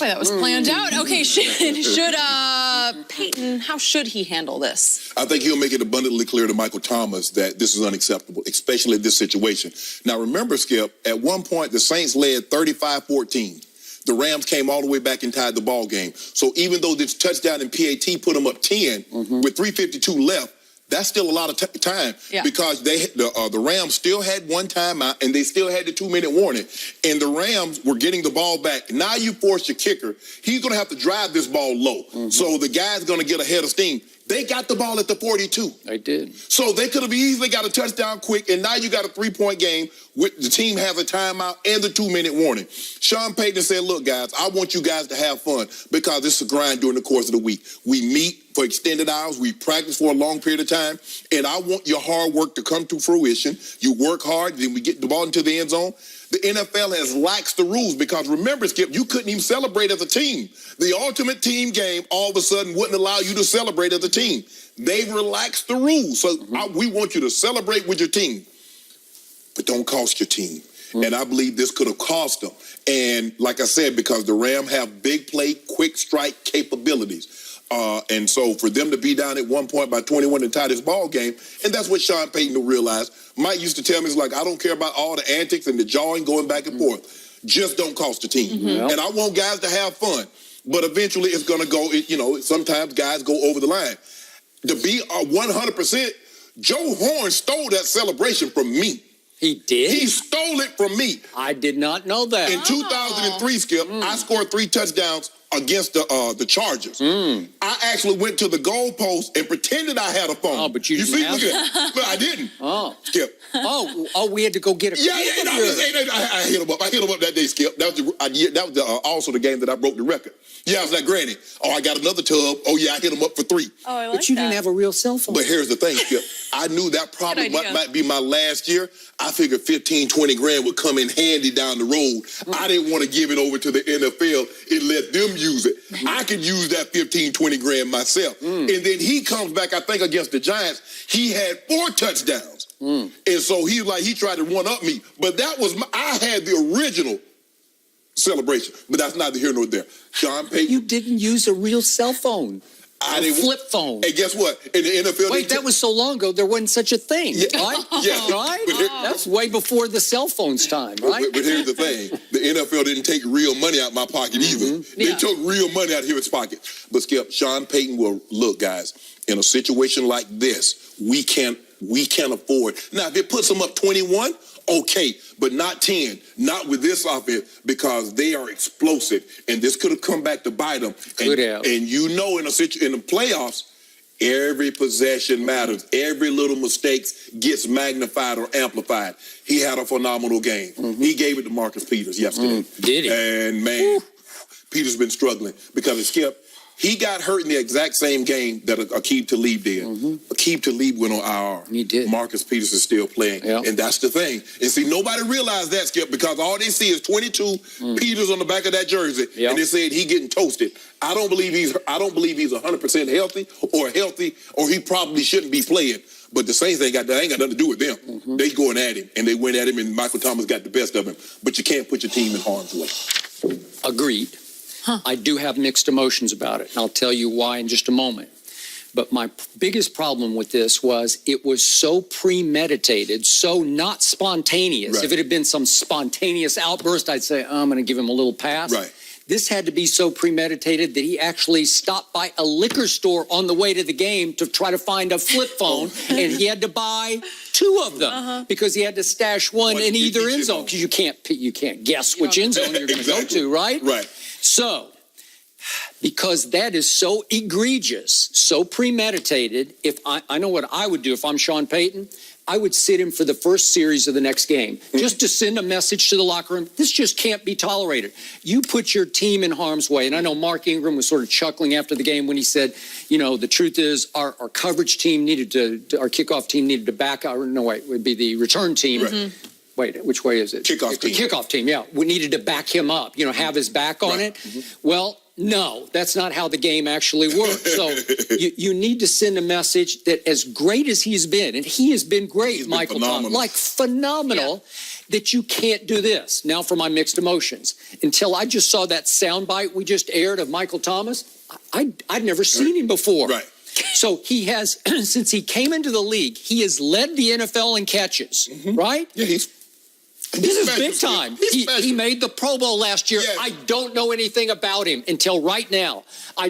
Boy, that was planned out. Okay, should Payton, how should he handle this? I think he'll make it abundantly clear to Michael Thomas that this is unacceptable, especially in this situation. Now, remember, Skip, at one point, the Saints led 35-14. The Rams came all the way back and tied the ball game. So even though this touchdown in PAT put them up 10 with 3:52 left, that's still a lot of time because the Rams still had one timeout and they still had the 2-minute warning. And the Rams were getting the ball back. Now you force your kicker. He's going to have to drive this ball low. So the guy's going to get ahead of steam. They got the ball at the 42. They did. So they could have easily got a touchdown quick, and now you got a 3-point game with the team has a timeout and the 2-minute warning. Sean Payton said, look, guys, I want you guys to have fun because this is a grind during the course of the week. We meet for extended hours. We practice for a long period of time, and I want your hard work to come to fruition. You work hard, then we get the ball into the end zone. The NFL has laxed the rules because, remember, Skip, you couldn't even celebrate as a team. The ultimate team game all of a sudden wouldn't allow you to celebrate as a team. They've relaxed the rules. So we want you to celebrate with your team, but don't cost your team. And I believe this could have cost them. And like I said, because the Rams have big play, quick strike capabilities. And so for them to be down at one point by 21 and tie this ball game, and that's what Sean Payton will realize. Mike used to tell me, it's like, I don't care about all the antics and the jawing going back and forth. Just don't cost the team. And I want guys to have fun. But eventually it's going to go, sometimes guys go over the line. To be 100%, Joe Horn stole that celebration from me. He did? He stole it from me. I did not know that. In 2003, Skip, I scored 3 touchdowns against the Chargers. I actually went to the goalpost and pretended I had a phone. Oh, but you didn't have it? But I didn't. Oh. Skip. Oh, we had to go get a I hit him up. I hit him up that day, Skip. That was also the game that I broke the record. Yeah, I was like, Granny, I got another tub. Oh, yeah, I hit him up for 3. Oh, I like But you didn't have a real cell phone. But here's the thing, Skip. I knew that probably might be my last year. I figured 15, 20 grand would come in handy down the road. I didn't want to give it over to the NFL and let them use it. I could use that 15, 20 grand myself. And then he comes back, I think, against the Giants. He had 4 touchdowns. And so he tried to one-up me. But that was I had the original celebration. But that's neither here nor there. Sean Payton. You didn't use a real cell phone. A flip phone. And guess what? In the NFL... Wait, that was so long ago, there wasn't such a thing, right? Right? That's way before the cell phone's time, right? But here's the thing. The NFL didn't take real money out of my pocket either. They took real money out of his pocket. But Skip, Sean Payton will, look, guys, in a situation like this, we can't afford... Now, if it puts them up 21... okay, but not 10, not with this offense, because they are explosive, and this could have come back to bite them. Could have. And in the playoffs, every possession matters. Every little mistake gets magnified or amplified. He had a phenomenal game. He gave it to Marcus Peters yesterday. Did he? And, man, Peters been struggling because it Skip. He got hurt in the exact same game that Aqib Talib did. Aqib Talib went on IR. He did. Marcus Peters is still playing. And that's the thing. And see, nobody realized that, Skip, because all they see is 22 Peters on the back of that jersey. And they said he getting toasted. I don't believe he's 100% healthy, or he probably shouldn't be playing. But the Saints ain't got nothing to do with them. They going at him, and they went at him, and Michael Thomas got the best of him. But you can't put your team in harm's way. Agreed. I do have mixed emotions about it, and I'll tell you why in just a moment. But my biggest problem with this was it was so premeditated, so not spontaneous. Right. If it had been some spontaneous outburst, I'd say, I'm going to give him a little pass. Right. This had to be so premeditated that he actually stopped by a liquor store on the way to the game to try to find a flip phone, and he had to buy 2 of them because he had to stash one in either end zone because you can't guess which end zone you're going to go to, right? Right. So, because that is so egregious, so premeditated, if I know what I would do if I'm Sean Payton, I would sit him for the first series of the next game just to send a message to the locker room. This just can't be tolerated. You put your team in harm's way. And I know Mark Ingram was sort of chuckling after the game when he said, the truth is our coverage team our kickoff team needed to back out. No, wait, it would be the return team. Right. Wait, which way is it? Kickoff team. Kickoff team, yeah. We needed to back him up, have his back on it. Well, no, that's not how the game actually works. So you need to send a message that as great as he's been, and he has been great, Michael Thomas, like phenomenal, that you can't do this. Now for my mixed emotions. Until I just saw that soundbite we just aired of Michael Thomas, I'd never seen him before. Right. So he has, since he came into the league, he has led the NFL in catches, right? Yeah, this is big time. He made the Pro Bowl last year. Yes. I don't know anything about him until right now. I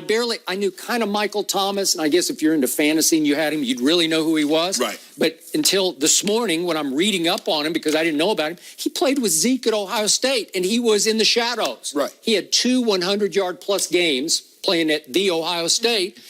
knew kind of Michael Thomas, and I guess if you're into fantasy and you had him, you'd really know who he was. Right. But until this morning when I'm reading up on him, because I didn't know about him, he played with Zeke at Ohio State, and he was in the shadows. Right. He had 2 100-yard-plus games playing at the Ohio State.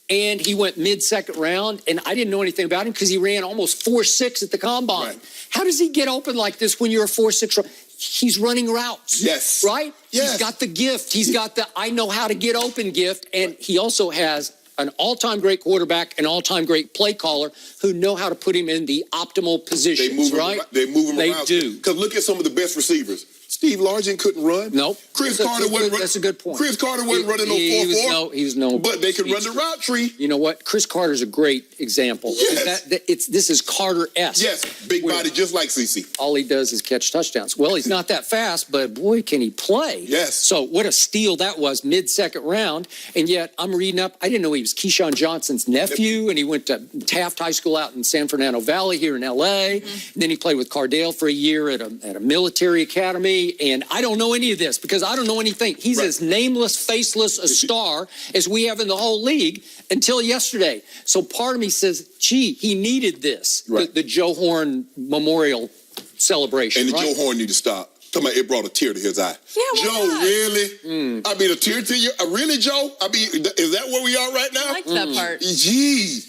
And he went mid-second round, and I didn't know anything about him because he ran almost 4.6 at the combine. Right. How does he get open like this when you're a 4.6? He's running routes. Yes. Right? Yes. He's got the gift. He's got the I know how to get open gift. And he also has an all-time great quarterback, an all-time great play caller who know how to put him in the optimal positions, right? They move him around. They do. Because look at some of the best receivers. Steve Largent couldn't run. Nope. Chris Carter wasn't running. That's a good point. Chris Carter wasn't running no 4-4. He was no. But they could run the route tree. You know what? Chris Carter's a great example. Yes. This is Carter-esque. Yes, big body just like CC. All he does is catch touchdowns. Well, he's not that fast, but boy, can he play. Yes. So what a steal that was mid-second round. And yet I'm reading up, I didn't know he was Keyshawn Johnson's nephew, and he went to Taft High School out in San Fernando Valley here in L.A. And then he played with Cardale for a year at a military academy. And I don't know any of this because I don't know anything. He's as nameless, faceless a star as we have in the whole league until yesterday. So part of me says, gee, he needed this, the Joe Horn Memorial celebration. And the Joe Horn need to stop. Talking about it brought a tear to his eye. Yeah, Joe, really? I mean, a tear to you? Really, Joe? I mean, is that where we are right now? I like that part. Gee.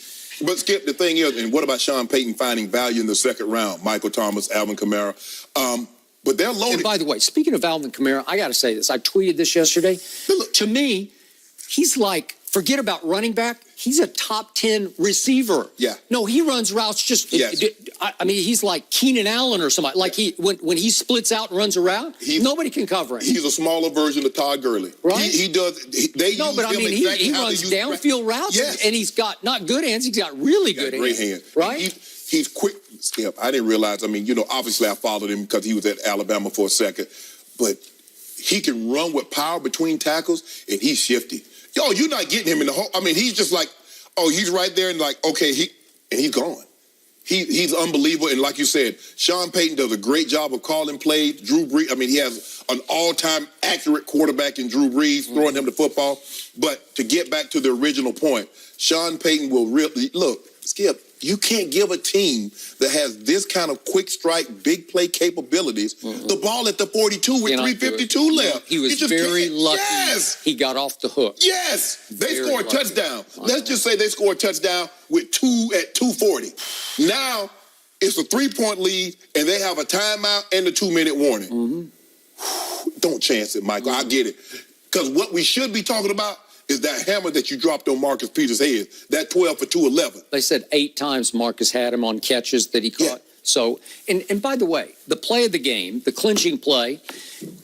But Skip, the thing is, and what about Sean Payton finding value in the second round? Michael Thomas, Alvin Kamara. But they're loaded. And by the way, speaking of Alvin Kamara, I got to say this. I tweeted this yesterday. To me, he's like, forget about running back. He's a top 10 receiver. Yeah. No, he runs routes just. Yes. I mean, he's like Keenan Allen or somebody. Like when he splits out and runs around, nobody can cover him. He's a smaller version of Todd Gurley. Right. He does. They no, use but I him mean, exactly he how runs they use downfield routes, yes. and he's got not good hands. He's got really good great hands. hands. Right. He's quick. Skip. I didn't realize. I mean, obviously I followed him because he was at Alabama for a second, but he can run with power between tackles, and he's shifty. Yo, you're not getting him in the hole. I mean, he's just like, oh, he's right there and like, okay, he's gone. He's unbelievable. And like you said, Sean Payton does a great job of calling plays. Drew Brees, I mean, he has an all-time accurate quarterback in Drew Brees, throwing him the football. But to get back to the original point, Sean Payton will really, look, Skip, you can't give a team that has this kind of quick strike, big play capabilities the ball at the 42 with 3:52 left. He was very lucky. Yes. He got off the hook. Yes. They scored a touchdown. Oh, Let's just say they scored a touchdown with 2:40. Now it's a 3-point lead, and they have a timeout and a 2-minute warning. Don't chance it, Michael. I get it. Because what we should be talking about is that hammer that you dropped on Marcus Peters' head, that 12 for 211. They said 8 times Marcus had him on catches that he caught. Yeah. So, and by the way, the play of the game, the clinching play,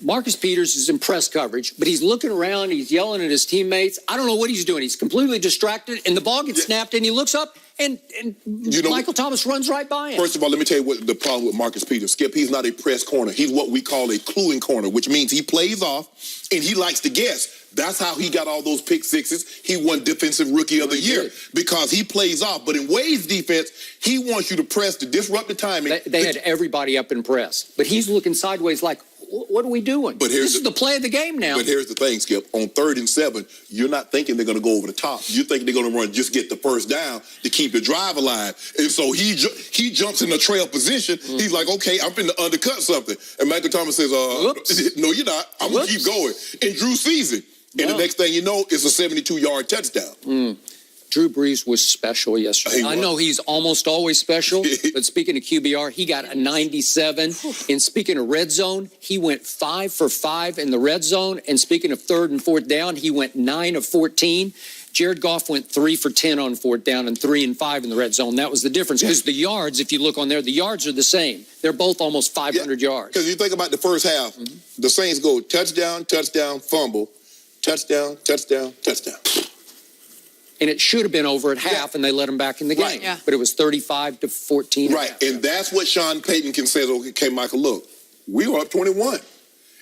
Marcus Peters is in press coverage, but he's looking around, he's yelling at his teammates. I don't know what he's doing. He's completely distracted, and the ball gets snapped, and he looks up, and Michael Thomas runs right by him. First of all, let me tell you what the problem with Marcus Peters. Skip, he's not a press corner. He's what we call a cluing corner, which means he plays off, and he likes to guess. That's how he got all those pick sixes. He won Defensive Rookie of the Year because he plays off. But in Wade's defense, he wants you to press to disrupt the timing. They had everybody up in press, but he's looking sideways like, what are we doing? But this is the play of the game now. But here's the thing, Skip. On 3rd and 7, you're not thinking they're going to go over the top. You're thinking they're going to run, just get the first down to keep the drive alive. And so he jumps in the trail position. He's like, okay, I'm finna undercut something. And Michael Thomas says, no, you're not. I'm going to keep going. And Drew sees it. And the next thing you know, it's a 72-yard touchdown. Drew Brees was special yesterday. I know he's almost always special, but speaking of QBR, he got a 97. And speaking of red zone, he went 5 for 5 in the red zone. And speaking of 3rd and 4th down, he went 9 of 14. Jared Goff went 3 for 10 on 4th down and 3 and 5 in the red zone. That was the difference because the yards, if you look on there, the yards are the same. They're both almost 500 yards. Because you think about the first half, the Saints go touchdown, touchdown, fumble, touchdown, touchdown, touchdown. And it should have been over at half, and they let them back in the game. Right. Yeah. But it was 35-14. Right, and that's what Sean Payton can say. Okay, Michael, look, we were up 21.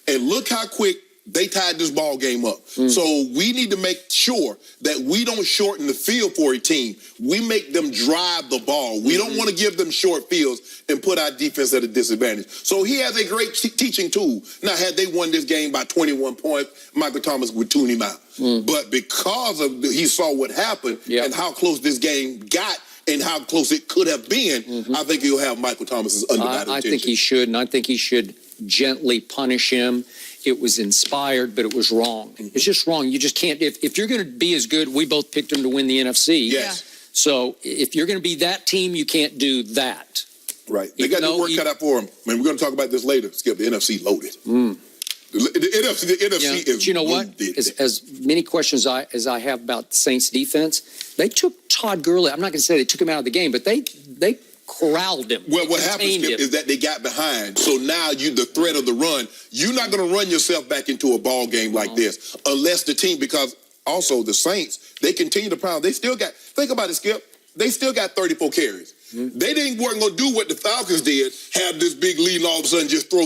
And look how quick they tied this ball game up. So we need to make sure that we don't shorten the field for a team. We make them drive the ball. We don't want to give them short fields and put our defense at a disadvantage. So he has a great teaching tool. Now, had they won this game by 21 points, Michael Thomas would tune him out. But because of he saw what happened and how close this game got and how close it could have been, I think he'll have Michael Thomas's undivided I attention. think he should, and I think he should gently punish him. It was inspired, but it was wrong. It's just wrong. You just can't. If you're going to be as good, we both picked him to win the NFC. Yes. So if you're going to be that team, you can't do that. Right. They got the work cut out for him. Man, we're going to talk about this later. Skip, the NFC loaded. The NFC is but you know what? loaded. As many questions as I have about the Saints defense, they took Todd Gurley. I'm not going to say they took him out of the game, but they corralled him. Well, what happened, Skip, is that they got behind. So now the threat of the run, you're not going to run yourself back into a ball game like this unless the team, because also the Saints, they continue to pound. They still got, think about it, Skip, they still got 34 carries. They weren't going to do what the Falcons did, have this big lead and all of a sudden just throw.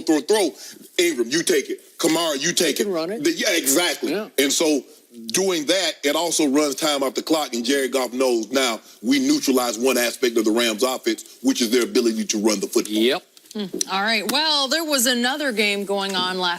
Ingram, you take it. Kamara, you take it. Can run it. Yeah, exactly. Yeah. And so doing that, it also runs time off the clock, and Jared Goff knows now we neutralize one aspect of the Rams' offense, which is their ability to run the football. Yep. All right. Well, there was another game going on last